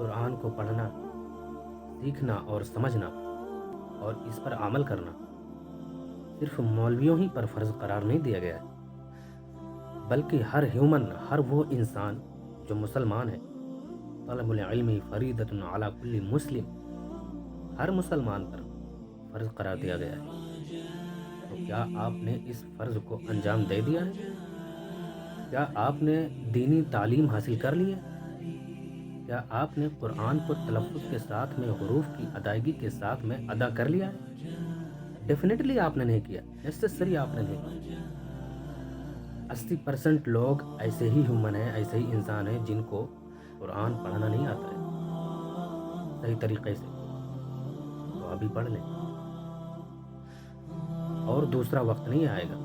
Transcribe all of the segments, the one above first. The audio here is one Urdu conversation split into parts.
قرآن کو پڑھنا، سیکھنا اور سمجھنا اور اس پر عمل کرنا صرف مولویوں ہی پر فرض قرار نہیں دیا گیا ہے، بلکہ ہر ہیومن، ہر وہ انسان جو مسلمان ہے۔ طلب العلم فریضۃ علی کل مسلم، ہر مسلمان پر فرض قرار دیا گیا ہے۔ تو کیا آپ نے اس فرض کو انجام دے دیا ہے؟ کیا آپ نے دینی تعلیم حاصل کر لی ہے؟ کیا آپ نے قرآن کو تلفظ کے ساتھ میں، حروف کی ادائیگی کے ساتھ میں ادا کر لیا ہے؟ ڈیفینیٹلی آپ نے نہیں کیا، نیسسری آپ نے نہیں کیا۔ 80% لوگ ایسے ہی ہیومن ہیں، ایسے ہی انسان ہیں جن کو قرآن پڑھنا نہیں آتا ہے صحیح طریقے سے۔ تو ابھی پڑھ لیں، اور دوسرا وقت نہیں آئے گا۔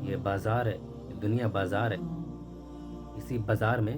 یہ بازار ہے، یہ دنیا بازار ہے، اسی بازار میں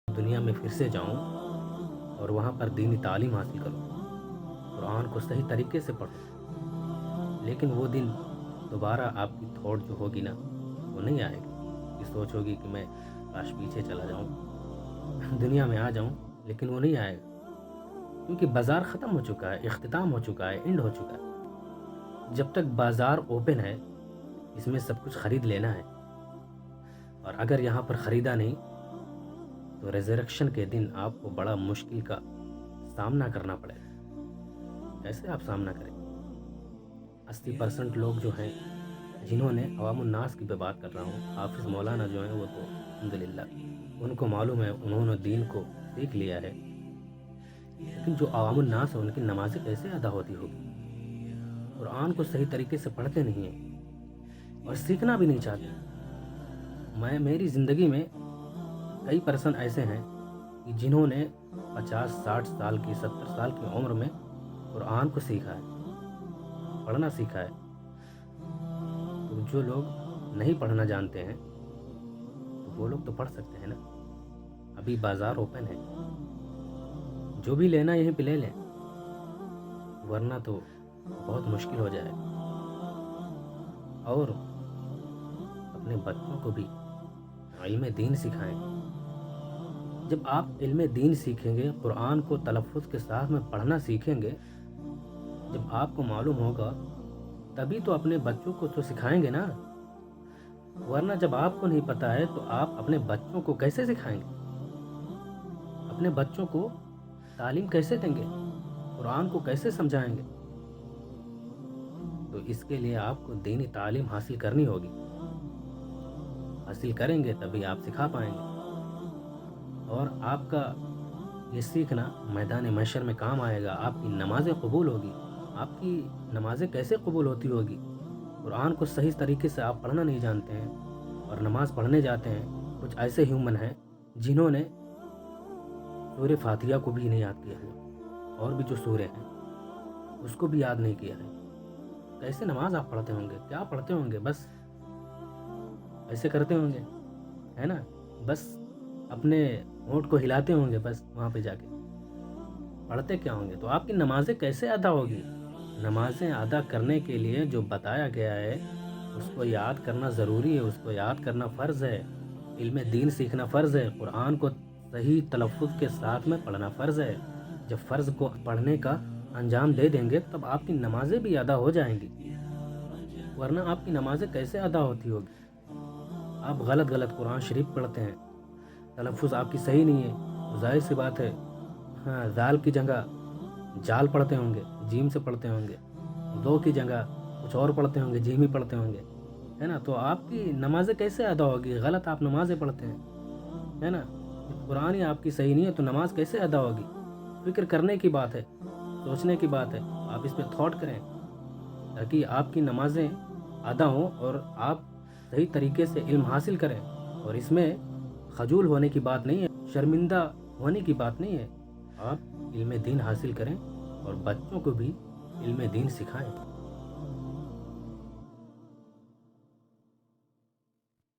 دنیا میں پھر سے جاؤں اور وہاں پر دینی تعلیم حاصل کروں، قرآن کو صحیح طریقے سے پڑھوں، لیکن وہ دن دوبارہ آپ کی تھوٹ جو ہوگی نا، وہ نہیں آئے گی۔ یہ سوچ ہوگی کہ میں کاش پیچھے چلا جاؤں، دنیا میں آ جاؤں، لیکن وہ نہیں آئے گا، کیونکہ بازار ختم ہو چکا ہے، اختتام ہو چکا ہے، اینڈ ہو چکا ہے۔ جب تک بازار اوپن ہے، اس میں سب کچھ خرید لینا ہے، اور اگر یہاں پر خریدا نہیں تو ریزریکشن کے دن آپ کو بڑا مشکل کا سامنا کرنا پڑے گا۔ کیسے آپ سامنا کریں؟ 80% لوگ جو ہیں، جنہوں نے عوام الناس کی بات کر رہا ہوں، حافظ مولانا جو ہیں، وہ تو الحمدللہ ان کو معلوم ہے، انہوں نے دین کو سیکھ لیا ہے، لیکن جو عوام الناس ہیں ان کی نمازیں کیسے ادا ہوتی ہوگی؟ قرآن کو صحیح طریقے سے پڑھتے نہیں ہیں اور سیکھنا بھی نہیں چاہتے۔ میری زندگی میں کئی پرسن ایسے ہیں کہ جنہوں نے 50-60 سال کی، 70 سال کی عمر میں قرآن کو سیکھا ہے، پڑھنا سیکھا ہے۔ تو جو لوگ نہیں پڑھنا جانتے ہیں تو وہ لوگ تو پڑھ سکتے ہیں نا، ابھی بازار اوپن ہے، جو بھی لینا یہیں پہ لے لیں، ورنہ تو بہت مشکل ہو جائے۔ اور اپنے بچوں کو بھی علم دین سکھائیں۔ جب آپ علم دین سیکھیں گے، قرآن کو تلفظ کے ساتھ میں پڑھنا سیکھیں گے، جب آپ کو معلوم ہوگا تبھی تو اپنے بچوں کو تو سکھائیں گے نا، ورنہ جب آپ کو نہیں پتہ ہے تو آپ اپنے بچوں کو کیسے سکھائیں گے؟ اپنے بچوں کو تعلیم کیسے دیں گے؟ قرآن کو کیسے سمجھائیں گے؟ تو اس کے لیے آپ کو دینی تعلیم حاصل کرنی ہوگی، حاصل کریں گے تبھی آپ سکھا پائیں گے، اور آپ کا یہ سیکھنا میدان محشر میں کام آئے گا۔ آپ کی نمازیں قبول ہوگی۔ آپ کی نمازیں کیسے قبول ہوتی ہوگی؟ قرآن کو صحیح طریقے سے آپ پڑھنا نہیں جانتے ہیں اور نماز پڑھنے جاتے ہیں۔ کچھ ایسے ہیومن ہیں جنہوں نے سورہ فاتحہ کو بھی نہیں یاد کیا ہے، اور بھی جو سورے ہیں اس کو بھی یاد نہیں کیا ہے۔ کیسے نماز آپ پڑھتے ہوں گے؟ کیا پڑھتے ہوں گے؟ بس ایسے کرتے ہوں گے، ہے نا، بس اپنے ہونٹ کو ہلاتے ہوں گے، بس وہاں پہ جا کے پڑھتے کیا ہوں گے؟ تو آپ کی نمازیں کیسے ادا ہوگی؟ نمازیں ادا کرنے کے لیے جو بتایا گیا ہے اس کو یاد کرنا ضروری ہے، اس کو یاد کرنا فرض ہے۔ علم دین سیکھنا فرض ہے، قرآن کو صحیح تلفظ کے ساتھ میں پڑھنا فرض ہے۔ جب فرض کو پڑھنے کا انجام دے دیں گے تب آپ کی نمازیں بھی ادا ہو جائیں گی، ورنہ آپ کی نمازیں کیسے ادا ہوتی ہوگی؟ آپ غلط قرآن شریف پڑھتے ہیں، تلفظ آپ کی صحیح نہیں ہے، ظاہر سی بات ہے، ہاں، ذال کی جگہ جال پڑھتے ہوں گے، جیم سے پڑھتے ہوں گے، دو کی جگہ کچھ اور پڑھتے ہوں گے، جیم ہی پڑھتے ہوں گے، ہے نا، تو آپ کی نمازیں کیسے ادا ہوگی؟ غلط آپ نمازیں پڑھتے ہیں، ہے نا، قرآن ہی آپ کی صحیح نہیں ہے تو نماز کیسے ادا ہوگی؟ فکر کرنے کی بات ہے۔ سوچنے کی بات ہے، آپ اس پہ تھاٹ کریں تاکہ آپ کی نمازیں ادا ہوں اور آپ صحیح طریقے سے علم حاصل کریں۔ اور اس میں خجول ہونے کی بات نہیں ہے، شرمندہ ہونے کی بات نہیں ہے، آپ علم دین حاصل کریں اور بچوں کو بھی علم دین سکھائیں۔